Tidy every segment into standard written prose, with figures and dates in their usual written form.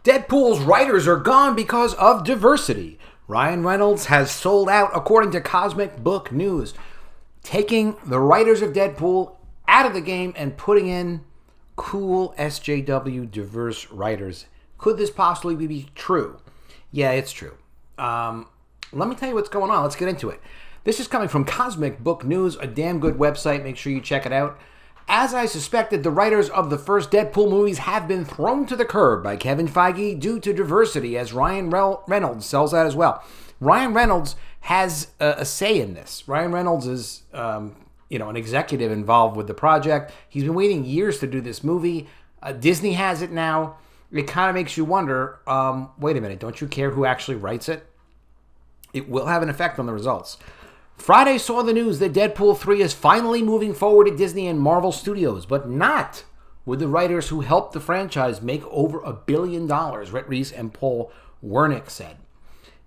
Deadpool's writers are gone because of diversity. Ryan Reynolds has sold out, according to Cosmic Book News, taking the writers of Deadpool out of the game and putting in cool SJW diverse writers. Could this possibly be true? Yeah, it's true. Let me tell you what's going on. Let's get into it. This is coming from Cosmic Book News, a damn good website. Make sure you check it out. As I suspected, the writers of the first Deadpool movies have been thrown to the curb by Kevin Feige due to diversity, as Ryan Reynolds sells out as well. Ryan Reynolds has a say in this. Ryan Reynolds is, an executive involved with the project. He's been waiting years to do this movie. Disney has it now. It kind of makes you wonder, wait a minute, don't you care who actually writes it? It will have an effect on the results. Friday saw the news that Deadpool 3 is finally moving forward at Disney and Marvel Studios, but not with the writers who helped the franchise make over $1 billion, Rhett Reese and Paul Wernick said.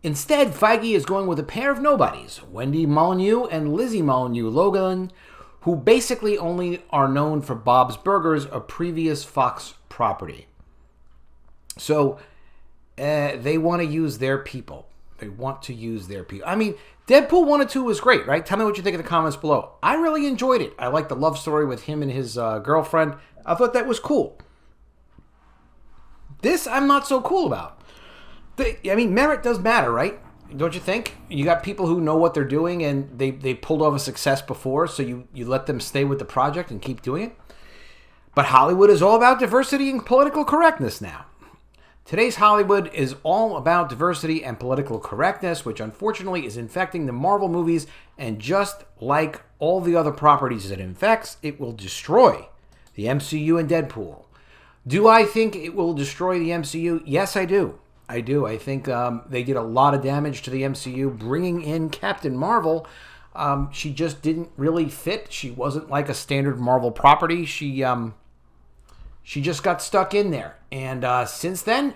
Instead, Feige is going with a pair of nobodies, Wendy Molyneux and Lizzie Molyneux-Logan, who basically only are known for Bob's Burgers, a previous Fox property. So, they want to use their people. I mean, Deadpool 1 and 2 was great, right? Tell me what you think in the comments below. I really enjoyed it. I liked the love story with him and his girlfriend. I thought that was cool. This I'm not so cool about. Merit does matter, right? Don't you think? You got people who know what they're doing and they pulled off a success before, so you let them stay with the project and keep doing it. But Hollywood is all about diversity and political correctness now. Today's Hollywood is all about diversity and political correctness, which unfortunately is infecting the Marvel movies, and just like all the other properties it infects, it will destroy the MCU and Deadpool. Do I think it will destroy the MCU? Yes, I do. I think they did a lot of damage to the MCU, bringing in Captain Marvel. She just didn't really fit. She wasn't like a standard Marvel property. She just got stuck in there. And since then,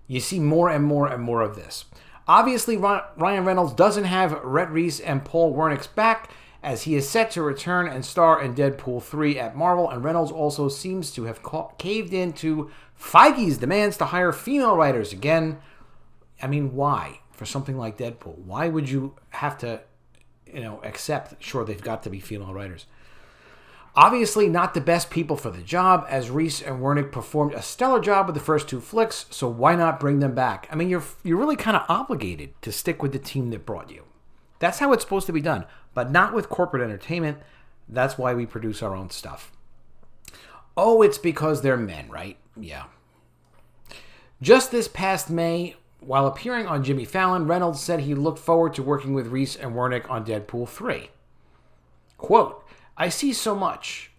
you see more and more and more of this. Obviously, Ryan Reynolds doesn't have Rhett Reese and Paul Wernick's back, as he is set to return and star in Deadpool 3 at Marvel, and Reynolds also seems to have caved into Feige's demands to hire female writers again. I mean, why? For something like Deadpool, why would you have to, accept, sure, they've got to be female writers? Obviously not the best people for the job, as Reese and Wernick performed a stellar job with the first two flicks, so why not bring them back? I mean, you're really kind of obligated to stick with the team that brought you. That's how it's supposed to be done, but not with corporate entertainment. That's why we produce our own stuff. Oh, it's because they're men, right? Yeah. Just this past May, while appearing on Jimmy Fallon, Reynolds said he looked forward to working with Reese and Wernick on Deadpool 3. Quote, I see so much.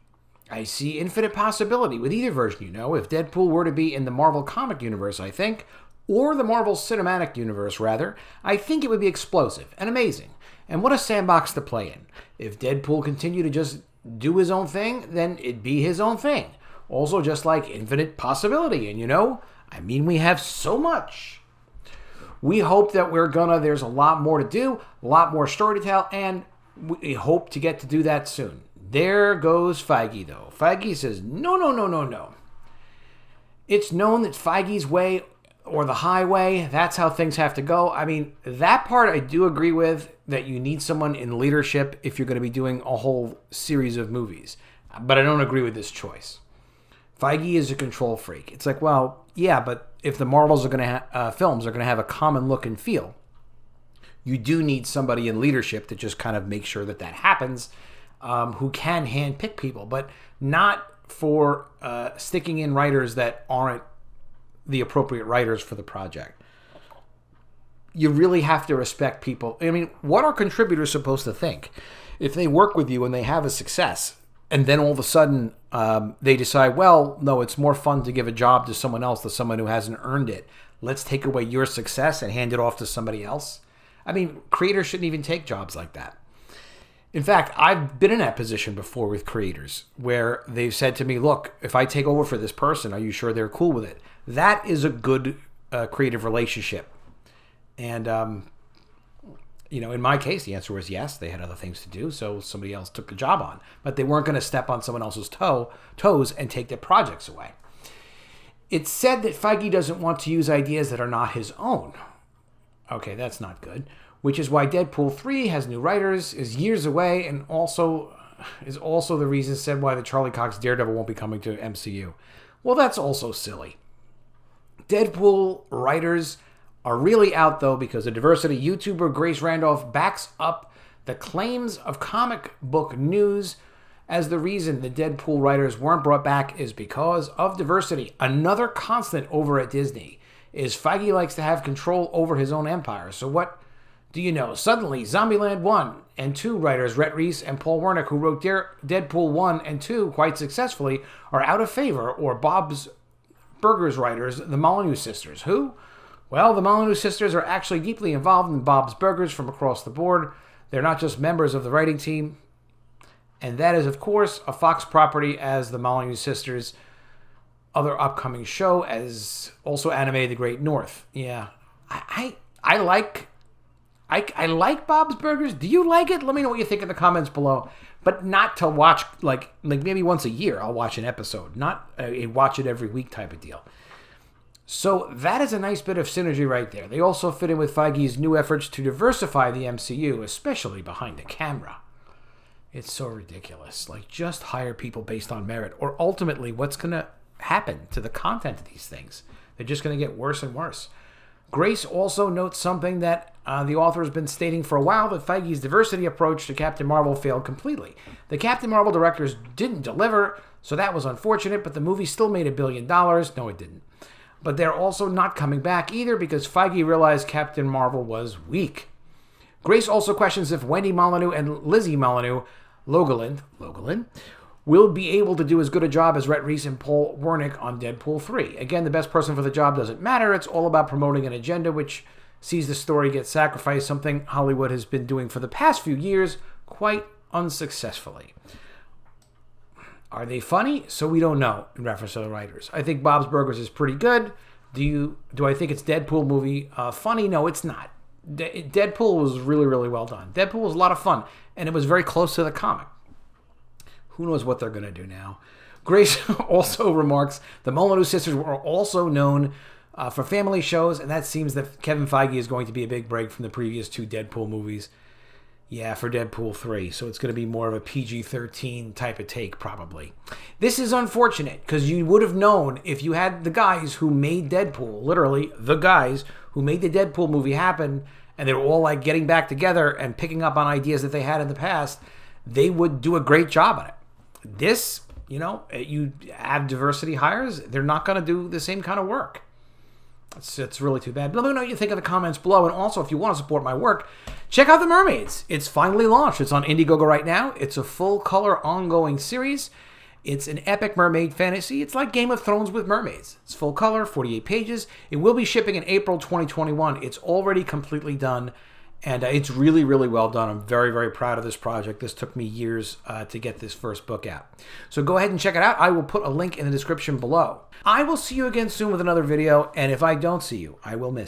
I see infinite possibility with either version, If Deadpool were to be in the Marvel comic universe, I think, or the Marvel cinematic universe, rather, I think it would be explosive and amazing. And what a sandbox to play in. If Deadpool continued to just do his own thing, then it'd be his own thing. Also, just like infinite possibility. And we have so much. We hope that there's a lot more to do, a lot more story to tell, and we hope to get to do that soon. There goes Feige, though. Feige says, no. It's known that Feige's way or the highway, that's how things have to go. I mean, that part I do agree with, that you need someone in leadership if you're going to be doing a whole series of movies. But I don't agree with this choice. Feige is a control freak. It's like, well, yeah, but if the Marvels are going to films are going to have a common look and feel, you do need somebody in leadership to just kind of make sure that happens, who can handpick people, but not for sticking in writers that aren't the appropriate writers for the project. You really have to respect people. I mean, what are contributors supposed to think? If they work with you and they have a success, and then all of a sudden they decide, well, no, it's more fun to give a job to someone else, to someone who hasn't earned it. Let's take away your success and hand it off to somebody else. I mean, creators shouldn't even take jobs like that. In fact, I've been in that position before with creators where they've said to me, look, if I take over for this person, are you sure they're cool with it? That is a good creative relationship. And, in my case, the answer was yes. They had other things to do, so somebody else took the job on. But they weren't going to step on someone else's toes and take their projects away. It's said that Feige doesn't want to use ideas that are not his own. Okay, that's not good. Which is why Deadpool 3 has new writers, is years away, and is also the reason said why the Charlie Cox Daredevil won't be coming to MCU. Well, that's also silly. Deadpool writers are really out, though, because the diversity YouTuber Grace Randolph backs up the claims of comic book news as the reason the Deadpool writers weren't brought back is because of diversity. Another constant over at Disney is Feige likes to have control over his own empire. So what do you know? Suddenly, Zombieland 1 and 2 writers Rhett Reese and Paul Wernick, who wrote Deadpool 1 and 2 quite successfully, are out of favor, or Bob's Burgers writers, the Molyneux sisters. Who? Well, the Molyneux sisters are actually deeply involved in Bob's Burgers from across the board. They're not just members of the writing team. And that is, of course, a Fox property, as the Molyneux sisters' other upcoming show, as also Anime The Great North. Yeah, I like Bob's Burgers. Do you like it? Let me know what you think in the comments below. But not to watch, like maybe once a year I'll watch an episode. Not a watch it every week type of deal. So that is a nice bit of synergy right there. They also fit in with Feige's new efforts to diversify the MCU, especially behind the camera. It's so ridiculous. Like, just hire people based on merit. Or ultimately, what's going to happen to the content of these things? They're just going to get worse and worse. Grace also notes something that the author has been stating for a while, that Feige's diversity approach to Captain Marvel failed completely. The Captain Marvel directors didn't deliver, so that was unfortunate, but the movie still made $1 billion. No, it didn't. But they're also not coming back either because Feige realized Captain Marvel was weak. Grace also questions if Wendy Molyneux and Lizzie Molyneux, Logelin, will be able to do as good a job as Rhett Reese and Paul Wernick on Deadpool 3. Again, the best person for the job doesn't matter. It's all about promoting an agenda which sees the story get sacrificed, something Hollywood has been doing for the past few years quite unsuccessfully. Are they funny? So we don't know, in reference to the writers. I think Bob's Burgers is pretty good. Do I think it's Deadpool movie funny? No, it's not. Deadpool was really, really well done. Deadpool was a lot of fun, and it was very close to the comic. Who knows what they're going to do now? Grace also remarks, the Molyneux sisters were also known for family shows, and that seems that Kevin Feige is going to be a big break from the previous 2 Deadpool movies. Yeah, for Deadpool 3. So it's going to be more of a PG-13 type of take, probably. This is unfortunate, because you would have known if you had the guys who made Deadpool, literally the guys who made the Deadpool movie happen, and they were all like getting back together and picking up on ideas that they had in the past, they would do a great job on it. This, you have diversity hires, they're not going to do the same kind of work. It's really too bad. But let me know what you think in the comments below. And also, if you want to support my work, check out The Mermaids. It's finally launched. It's on Indiegogo right now. It's a full-color ongoing series. It's an epic mermaid fantasy. It's like Game of Thrones with mermaids. It's full color, 48 pages. It will be shipping in April 2021. It's already completely done. And it's really, really well done. I'm very, very proud of this project. This took me years to get this first book out. So go ahead and check it out. I will put a link in the description below. I will see you again soon with another video. And if I don't see you, I will miss you.